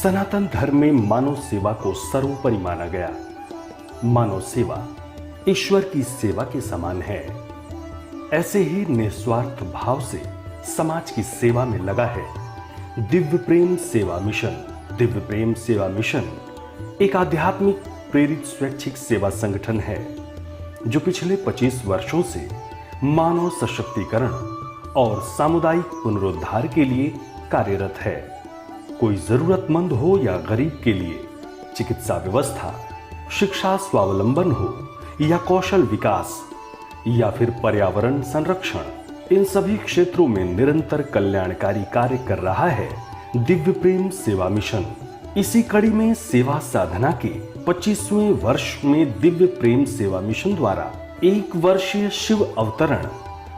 सनातन धर्म में मानव सेवा को सर्वोपरि माना गया। मानव सेवा ईश्वर की सेवा के समान है। ऐसे ही निस्वार्थ भाव से समाज की सेवा में लगा है दिव्य प्रेम सेवा मिशन। दिव्य प्रेम सेवा मिशन एक आध्यात्मिक प्रेरित स्वैच्छिक सेवा संगठन है जो पिछले 25 वर्षों से मानव सशक्तिकरण और सामुदायिक पुनरुद्धार के लिए कार्यरत है। कोई जरूरतमंद हो या गरीब के लिए चिकित्सा व्यवस्था, शिक्षा स्वावलंबन हो या कौशल विकास या फिर पर्यावरण संरक्षण, इन सभी क्षेत्रों में निरंतर कल्याणकारी कार्य कर रहा है दिव्य प्रेम सेवा मिशन। इसी कड़ी में सेवा साधना के 25वें वर्ष में दिव्य प्रेम सेवा मिशन द्वारा 1 वर्षीय शिव अवतरण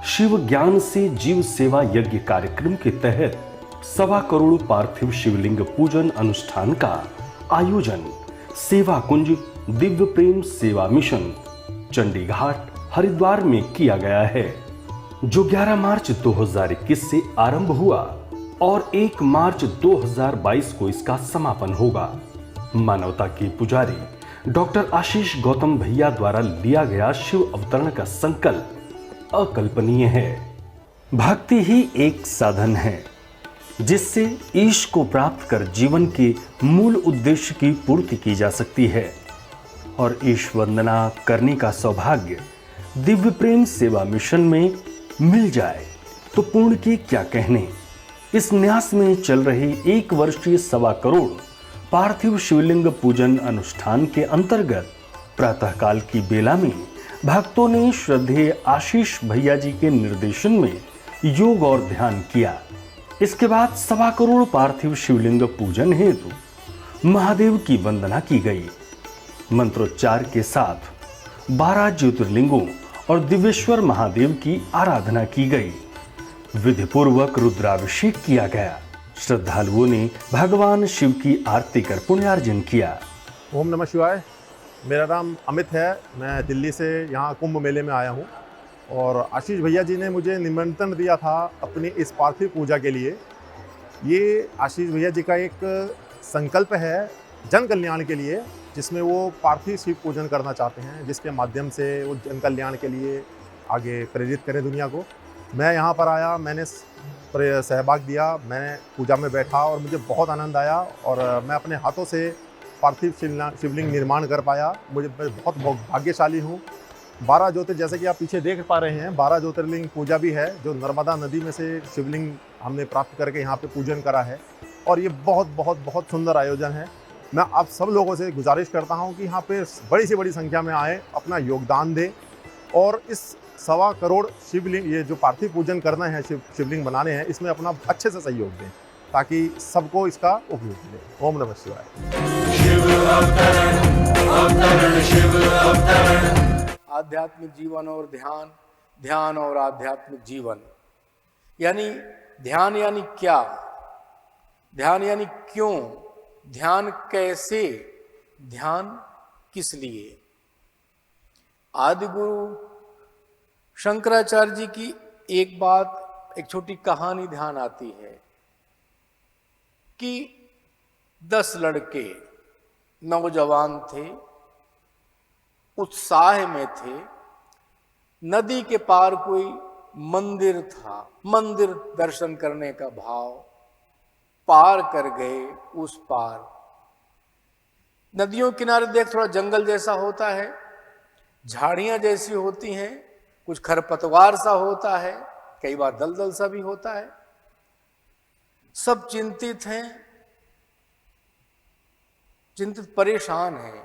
शिव ज्ञान से जीव सेवा यज्ञ कार्यक्रम के तहत 1.25 करोड़ पार्थिव शिवलिंग पूजन अनुष्ठान का आयोजन सेवा कुंज दिव्य प्रेम सेवा मिशन चंडीघाट हरिद्वार में किया गया है, जो 11 मार्च 2021 से आरंभ हुआ और 1 मार्च 2022 को इसका समापन होगा। मानवता के पुजारी डॉक्टर आशीष गौतम भैया द्वारा लिया गया शिव अवतरण का संकल्प अकल्पनीय है। भक्ति ही एक साधन है जिससे ईश को प्राप्त कर जीवन के मूल उद्देश्य की पूर्ति की जा सकती है, और ईश वंदना करने का सौभाग्य दिव्य प्रेम सेवा मिशन में मिल जाए तो पूर्ण के क्या कहने। इस न्यास में चल रहे 1 वर्षीय 1.25 करोड़ पार्थिव शिवलिंग पूजन अनुष्ठान के अंतर्गत प्रातःकाल की बेला में भक्तों ने श्रद्धेय आशीष भैया जी के निर्देशन में योग और ध्यान किया। इसके बाद 1.25 करोड़ पार्थिव शिवलिंग पूजन हेतु महादेव की वंदना की गई। मंत्रोच्चार के साथ 12 ज्योतिर्लिंगों और दिव्येश्वर महादेव की आराधना की गई। विधि पूर्वक रुद्राभिषेक किया गया। श्रद्धालुओं ने भगवान शिव की आरती कर पुण्यार्जन किया। ओम नमः शिवाय। मेरा नाम अमित है। मैं दिल्ली से यहाँ कुंभ मेले में आया हूँ और आशीष भैया जी ने मुझे निमंत्रण दिया था अपनी इस पार्थिव पूजा के लिए। ये आशीष भैया जी का एक संकल्प है जन कल्याण के लिए, जिसमें वो पार्थिव शिव पूजन करना चाहते हैं, जिसके माध्यम से वो जन कल्याण के लिए आगे प्रेरित करें दुनिया को। मैं यहाँ पर आया, मैंने सहभाग दिया, मैं पूजा में बैठा और मुझे बहुत आनंद आया और मैं अपने हाथों से पार्थिव शिवलिंग निर्माण कर पाया। मुझे बहुत भाग्यशाली हूँ। 12 ज्योतिर्लिंग, जैसे कि आप पीछे देख पा रहे हैं, 12 ज्योतिर्लिंग पूजा भी है, जो नर्मदा नदी में से शिवलिंग हमने प्राप्त करके यहाँ पे पूजन करा है और ये बहुत बहुत बहुत सुंदर आयोजन है। मैं आप सब लोगों से गुजारिश करता हूँ कि यहाँ पे बड़ी से बड़ी संख्या में आए, अपना योगदान दें और इस 1.25 करोड़ शिवलिंग, ये जो पार्थिव पूजन करना है, शिवलिंग बनाने हैं, इसमें अपना अच्छे से सहयोग दें ताकि सबको इसका उपयोग मिले। ओम नमः शिवाय। शिव अवतरण, अवतरण शिव अवतरण। आध्यात्मिक जीवन और ध्यान, ध्यान और आध्यात्मिक जीवन। यानी ध्यान यानी क्या, ध्यान यानी क्यों, ध्यान कैसे, ध्यान किस लिए। आदि गुरु शंकराचार्य जी की एक बात, एक छोटी कहानी ध्यान आती है कि 10 लड़के नौजवान थे, उत्साह में थे। नदी के पार कोई मंदिर था, मंदिर दर्शन करने का भाव, पार कर गए उस पार। नदियों किनारे देख थोड़ा जंगल जैसा होता है, झाड़ियां जैसी होती हैं, कुछ खरपतवार सा होता है, कई बार दलदल सा भी होता है। सब चिंतित हैं, चिंतित परेशान हैं।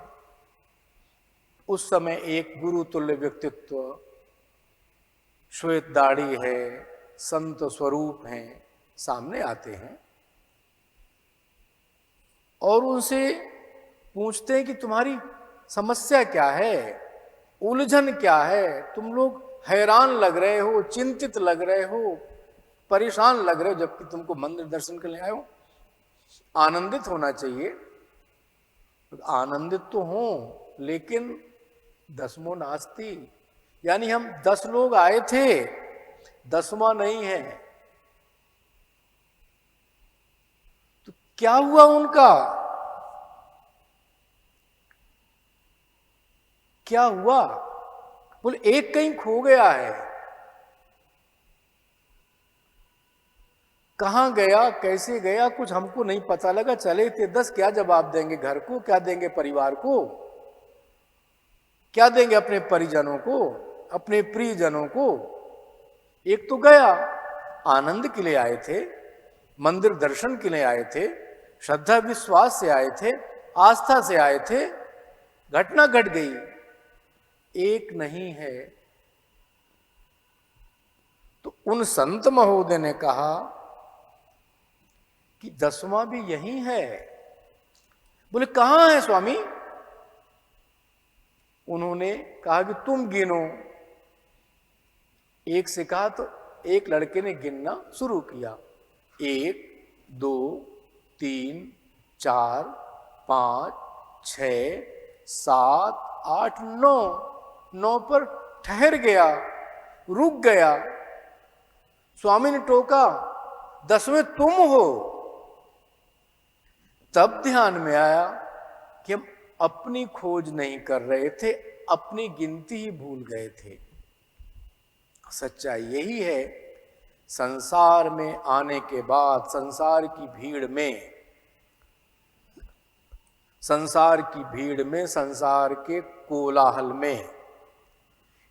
उस समय एक गुरु तुल्य व्यक्तित्व, श्वेत दाढ़ी है, संत स्वरूप हैं, सामने आते हैं और उनसे पूछते हैं कि तुम्हारी समस्या क्या है, उलझन क्या है, तुम लोग हैरान लग रहे हो, चिंतित लग रहे हो, परेशान लग रहे हो, जबकि तुमको मंदिर दर्शन के लिए आए हो। आनंदित होना चाहिए, आनंदित तो हो, लेकिन दसमो नास्ति, यानी हम 10 लोग आए थे, 10वां नहीं है। तो क्या हुआ उनका? क्या हुआ? बोले एक कहीं खो गया है। कहां गया, कैसे गया, कुछ हमको नहीं पता लगा। चले थे 10, क्या जवाब देंगे घर को, क्या देंगे परिवार को, क्या देंगे अपने परिजनों को, अपने प्रियजनों को। एक तो गया, आनंद के लिए आए थे, मंदिर दर्शन के लिए आए थे, श्रद्धा विश्वास से आए थे, आस्था से आए थे, घटना घट गई। एक नहीं है। तो उन संत महोदय ने कहा कि 10वां भी यही है। बोले कहां है स्वामी? उन्होंने कहा कि तुम गिनो। एक से कहा तो एक लड़के ने गिनना शुरू किया। 1 2 3 4 5 6 7 8 9। 9 पर ठहर गया, रुक गया। स्वामी ने टोका, 10वें तुम हो। तब ध्यान में आया कि हम अपनी खोज नहीं कर रहे थे, अपनी गिनती ही भूल गए थे। सच्चाई यही है। संसार में आने के बाद, संसार की भीड़ में, संसार के कोलाहल में,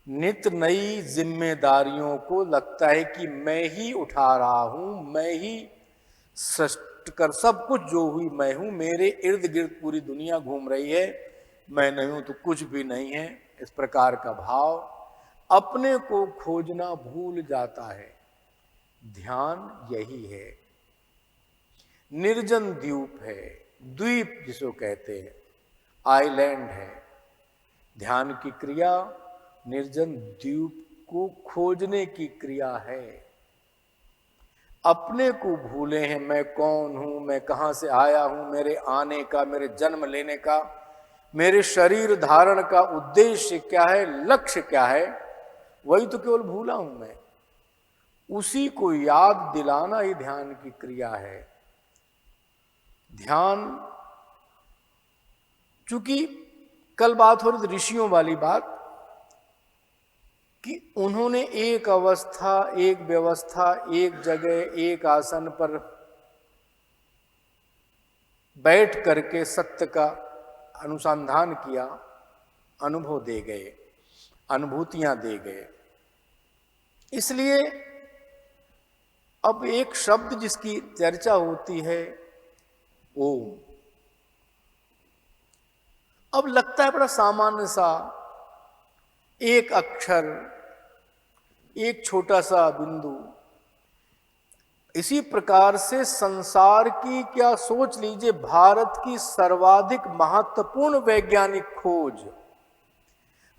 नित नई जिम्मेदारियों को लगता है कि मैं ही उठा रहा हूं, मैं ही सृष्ट कर, सब कुछ जो हुई मैं हूं, मेरे इर्द गिर्द पूरी दुनिया घूम रही है, मैं नहीं हूं तो कुछ भी नहीं है। इस प्रकार का भाव अपने को खोजना भूल जाता है। ध्यान यही है। निर्जन द्वीप है, द्वीप जिसको कहते हैं, आइलैंड है। ध्यान की क्रिया निर्जन द्वीप को खोजने की क्रिया है। अपने को भूले हैं, मैं कौन हूं, मैं कहां से आया हूं, मेरे आने का, मेरे जन्म लेने का, मेरे शरीर धारण का उद्देश्य क्या है, लक्ष्य क्या है, वही तो केवल भूला हूं मैं। उसी को याद दिलाना ही ध्यान की क्रिया है। ध्यान, चूंकि कल बात हो रही थी ऋषियों वाली बात, कि उन्होंने एक अवस्था, एक व्यवस्था, एक जगह, एक आसन पर बैठ करके सत्य का अनुसंधान किया, अनुभव दे गए, अनुभूतियां दे गए। इसलिए अब एक शब्द जिसकी चर्चा होती है, ओम। अब लगता है बड़ा सामान्य सा, एक अक्षर, एक छोटा सा बिंदु। इसी प्रकार से संसार की, क्या सोच लीजिए, भारत की सर्वाधिक महत्वपूर्ण वैज्ञानिक खोज,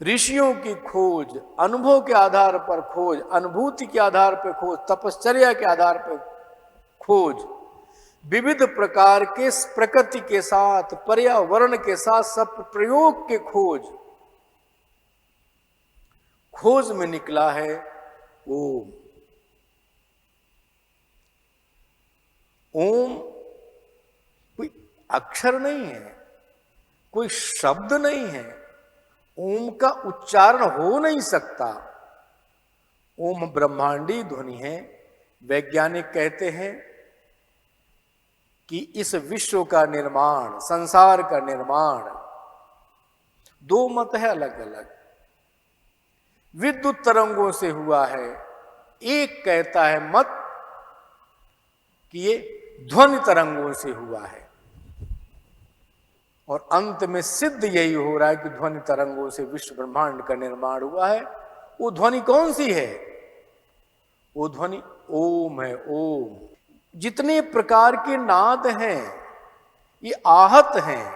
ऋषियों की खोज, अनुभव के आधार पर खोज, अनुभूति के आधार पर खोज, तपश्चर्या के आधार पर खोज, विविध प्रकार के प्रकृति के साथ, पर्यावरण के साथ सब प्रयोग के खोज में निकला है ओम। ओम कोई अक्षर नहीं है, कोई शब्द नहीं है, ओम का उच्चारण हो नहीं सकता। ओम ब्रह्मांडी ध्वनि है। वैज्ञानिक कहते हैं कि इस विश्व का निर्माण, संसार का निर्माण, दो मत है अलग अलग, विद्युत तरंगों से हुआ है। एक कहता है मत कि ये ध्वनि तरंगों से हुआ है, और अंत में सिद्ध यही हो रहा है कि ध्वनि तरंगों से विश्व ब्रह्मांड का निर्माण हुआ है। वो ध्वनि कौन सी है? वो ध्वनि ओम है। ओम। जितने प्रकार के नाद हैं ये आहत हैं।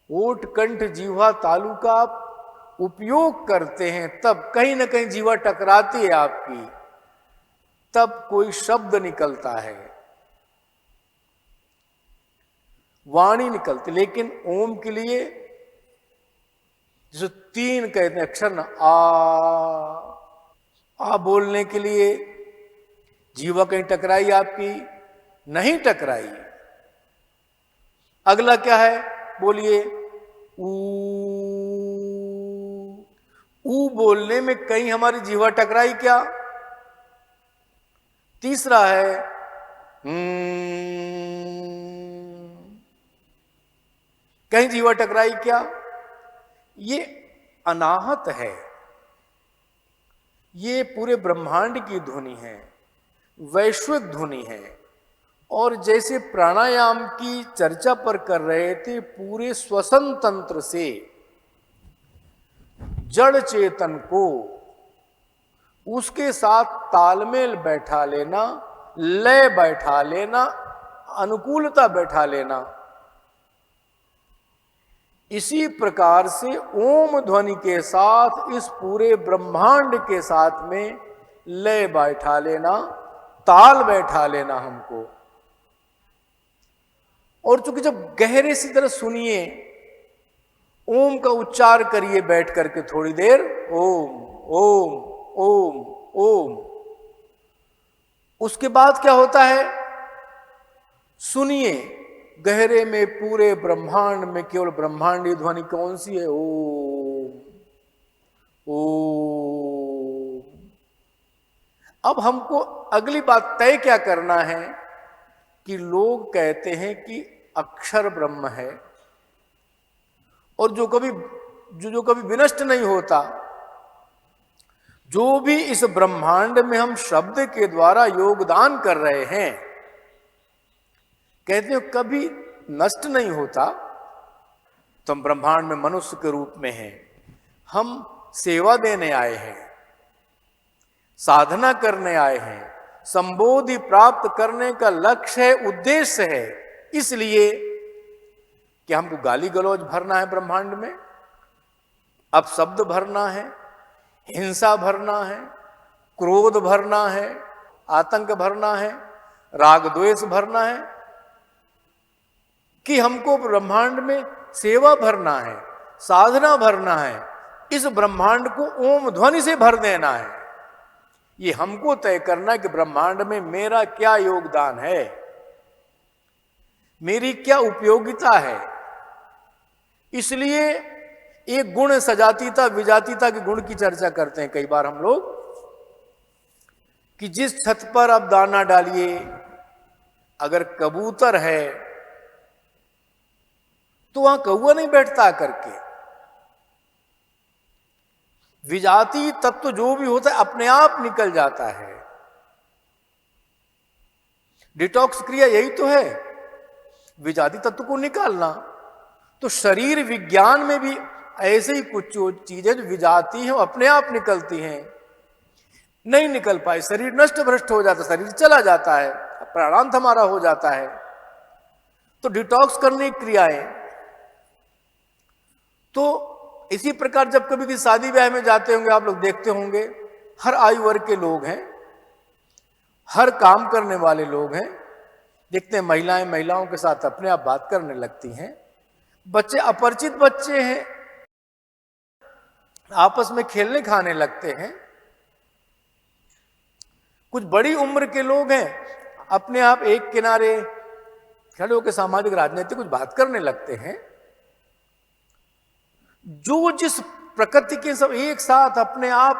ओठ, कंठ, जीवा, तालु का आप उपयोग करते हैं, तब कहीं ना कहीं जीवा टकराती है आपकी, तब कोई शब्द निकलता है, वाणी निकलती। लेकिन ओम के लिए जो 3 कहते हैं अक्षर ना, आ बोलने के लिए जीवा कहीं टकराई आपकी, नहीं टकराई। अगला क्या है, बोलिए। ऊ बोलने में कहीं हमारी जीवा टकराई क्या? तीसरा है कहीं जीवा टकराई क्या? ये अनाहत है, ये पूरे ब्रह्मांड की ध्वनि है, वैश्विक ध्वनि है। और जैसे प्राणायाम की चर्चा पर कर रहे थे, पूरे श्वसन तंत्र से जड़ चेतन को उसके साथ तालमेल बैठा लेना, लय बैठा लेना, अनुकूलता बैठा लेना, इसी प्रकार से ओम ध्वनि के साथ इस पूरे ब्रह्मांड के साथ में लय बैठा लेना, ताल बैठा लेना हमको। और चूंकि जब गहरे से तरह सुनिए, ओम का उच्चार करिए बैठ करके थोड़ी देर, ओम ओम ओम ओम। उसके बाद क्या होता है, सुनिए गहरे में पूरे ब्रह्मांड में केवल ब्रह्मांडी ध्वनि कौन सी है, ओम ओम। अब हमको अगली बात तय क्या करना है कि लोग कहते हैं कि अक्षर ब्रह्म है, और जो कभी विनष्ट नहीं होता, जो भी इस ब्रह्मांड में हम शब्द के द्वारा योगदान कर रहे हैं, कहते हैं कभी नष्ट नहीं होता। तो हम ब्रह्मांड में मनुष्य के रूप में हैं, हम सेवा देने आए हैं, साधना करने आए हैं, संबोधि प्राप्त करने का लक्ष्य है, उद्देश्य है, इसलिए कि हमको गाली गलौज भरना है ब्रह्मांड में, अब शब्द भरना है, हिंसा भरना है, क्रोध भरना है, आतंक भरना है, राग द्वेष भरना है, कि हमको ब्रह्मांड में सेवा भरना है, साधना भरना है, इस ब्रह्मांड को ओम ध्वनि से भर देना है। ये हमको तय करना है कि ब्रह्मांड में मेरा क्या योगदान है, मेरी क्या उपयोगिता है। इसलिए एक गुण सजातीता विजातीता के गुण की चर्चा करते हैं कई बार हम लोग, कि जिस छत पर आप दाना डालिए, अगर कबूतर है तो वहां कौवा नहीं बैठता करके। विजाती तत्व जो भी होता है अपने आप निकल जाता है। डिटॉक्स क्रिया यही तो है, विजाती तत्व को निकालना। तो शरीर विज्ञान में भी ऐसे ही कुछ चीजें जो विजाती हैं, अपने आप निकलती हैं। नहीं निकल पाए, शरीर नष्ट भ्रष्ट हो जाता, शरीर चला जाता है, प्राणांत हमारा हो जाता है। तो डिटॉक्स करने की क्रियाएं। तो इसी प्रकार जब कभी किसी शादी ब्याह में जाते होंगे, आप लोग देखते होंगे, हर आयु वर्ग के लोग हैं, हर काम करने वाले लोग हैं। देखते हैं महिलाएं महिलाओं के साथ अपने आप बात करने लगती हैं, बच्चे अपरिचित बच्चे हैं आपस में खेलने खाने लगते हैं। कुछ बड़ी उम्र के लोग हैं, अपने आप एक किनारे खड़े होकर सामाजिक राजनीतिक कुछ बात करने लगते हैं। जो जिस प्रकृति के सब एक साथ अपने आप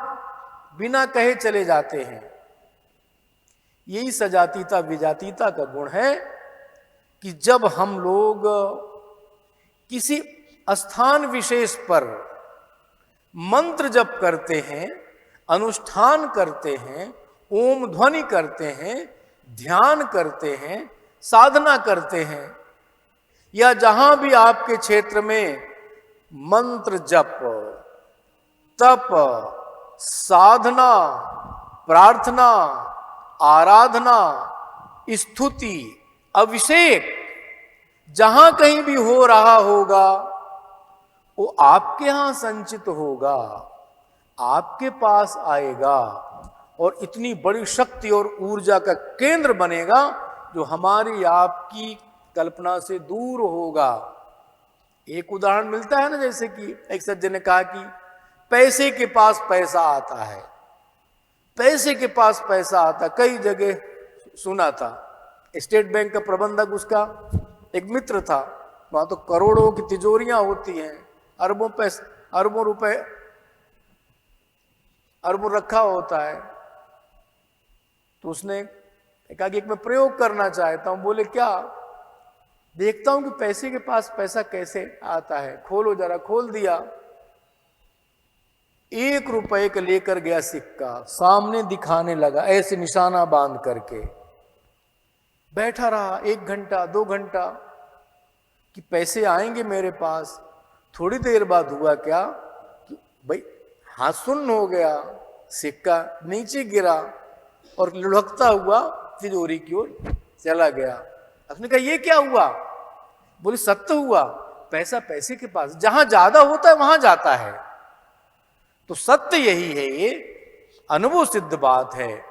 बिना कहे चले जाते हैं। यही सजातीता विजातीता का गुण है कि जब हम लोग किसी स्थान विशेष पर मंत्र जप करते हैं, अनुष्ठान करते हैं, ओम ध्वनि करते हैं, ध्यान करते हैं, साधना करते हैं, या जहां भी आपके क्षेत्र में मंत्र जप, तप, साधना, प्रार्थना, आराधना, स्तुति, अभिषेक जहां कहीं भी हो रहा होगा, वो आपके यहां संचित होगा, आपके पास आएगा और इतनी बड़ी शक्ति और ऊर्जा का केंद्र बनेगा जो हमारी आपकी कल्पना से दूर होगा। एक उदाहरण मिलता है ना, जैसे कि एक सज्जन ने कहा कि पैसे के पास पैसा आता है, पैसे के पास पैसा आता, कई जगह सुना था। स्टेट बैंक का प्रबंधक उसका एक मित्र था। वहां तो करोड़ों की तिजोरियां होती हैं, अरबों पैसे, अरबों रुपए, अरबों रखा होता है। तो उसने कहा कि एक मैं प्रयोग करना चाहता हूं। बोले क्या? देखता हूं कि पैसे के पास पैसा कैसे आता है, खोलो जरा। खोल दिया, 1 रुपए का लेकर गया सिक्का, सामने दिखाने लगा ऐसे निशाना बांध करके। बैठा रहा 1 घंटा 2 घंटा कि पैसे आएंगे मेरे पास। थोड़ी देर बाद हुआ क्या कि भाई हाथ सुन्न हो गया, सिक्का नीचे गिरा और लुढ़कता हुआ तिजोरी की ओर चला गया। उसने कहा ये क्या हुआ? बोले सत्य हुआ, पैसा पैसे के पास, जहां ज्यादा होता है वहां जाता है। तो सत्य यही है, ये अनुभव सिद्ध बात है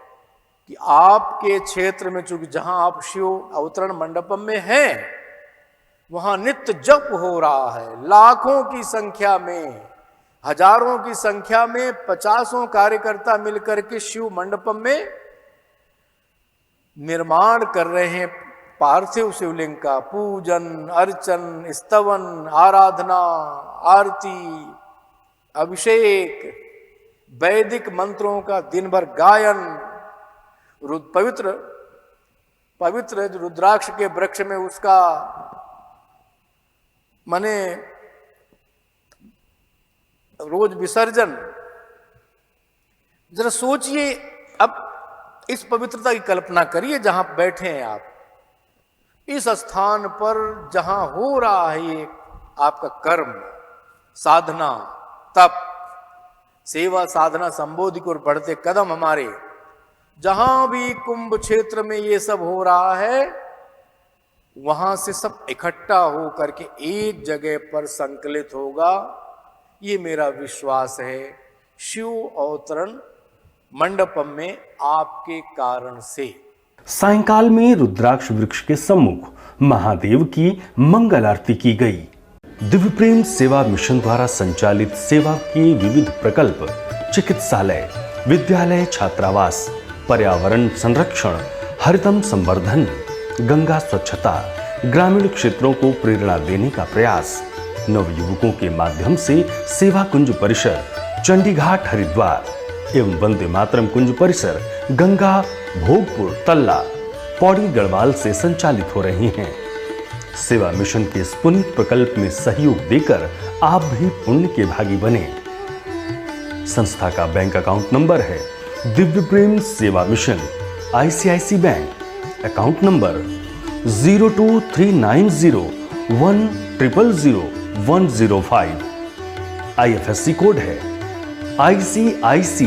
कि आपके क्षेत्र में, चूंकि जहां आप शिव अवतरण मंडपम में हैं, वहां नित्य जप हो रहा है। लाखों की संख्या में, हजारों की संख्या में 50 कार्यकर्ता मिलकर के शिव मंडपम में निर्माण कर रहे हैं पार्थिव शिवलिंग का। पूजन, अर्चन, स्तवन, आराधना, आरती, अभिषेक, वैदिक मंत्रों का दिन भर गायन, पवित्र पवित्र रुद्राक्ष के वृक्ष में उसका माने रोज विसर्जन। जरा सोचिए, अब इस पवित्रता की कल्पना करिए जहां बैठे हैं आप, इस स्थान पर जहां हो रहा है ये आपका कर्म, साधना, तप, सेवा, साधना, संबोधि और बढ़ते कदम हमारे, जहां भी कुंभ क्षेत्र में ये सब हो रहा है, वहां से सब इकट्ठा हो करके एक जगह पर संकलित होगा। ये मेरा विश्वास है शिव अवतरण मंडपम में आपके कारण से। सायंकाल में रुद्राक्ष वृक्ष के सम्मुख महादेव की मंगल आरती की गई। दिव्य प्रेम सेवा मिशन द्वारा संचालित सेवा के विविध प्रकल्प, चिकित्सालय, विद्यालय, छात्रावास, पर्यावरण संरक्षण, हरितम संवर्धन, गंगा स्वच्छता, ग्रामीण क्षेत्रों को प्रेरणा देने का प्रयास, नवयुवकों के माध्यम से सेवा कुंज परिसर चंडीघाट हरिद्वार एवं वंदे मातरम कुंज परिसर गंगा भोगपुर तल्ला पौड़ी गढ़वाल से संचालित हो रही हैं। सेवा मिशन के इस पुनीत प्रकल्प में सहयोग देकर आप भी पुण्य के भागी बने। संस्था का बैंक अकाउंट नंबर है दिव्य प्रेम सेवा mission, ICICI bank, account number 023901000105। IFSC code है ICIC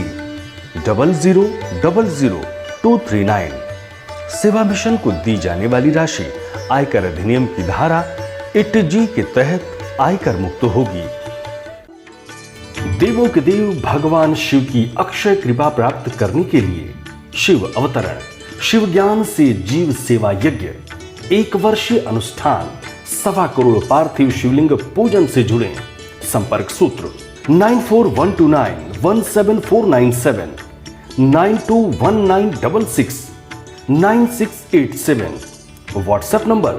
000239। सेवा मिशन को दी जाने वाली राशि आयकर अधिनियम की धारा 8G के तहत आयकर मुक्त होगी। देवों के देव भगवान शिव की अक्षय कृपा प्राप्त करने के लिए शिव अवतरण, शिव ज्ञान से जीव सेवा यज्ञ, 1 वर्षीय अनुष्ठान, 1.25 करोड़ पार्थिव शिवलिंग पूजन से जुड़े। संपर्क सूत्र 9412917497, 9219669687, WhatsApp number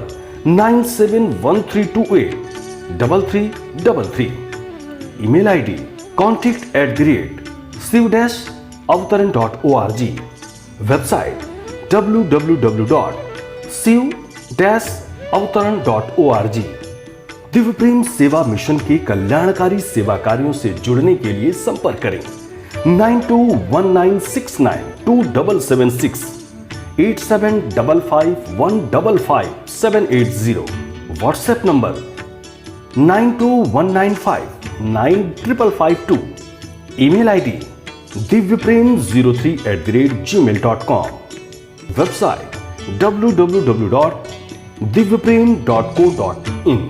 9713283333, email ID contact@shiv-avtaran.org, website www.shiv-avtaran.org। Divya प्रेम सेवा मिशन के कल्याणकारी सेवा कार्यों से जुड़ने के लिए संपर्क करें 9219692776, 8755155780, WhatsApp number 9219595552, email ID divyprem03@gmail.com, website www.divyprem.co.in।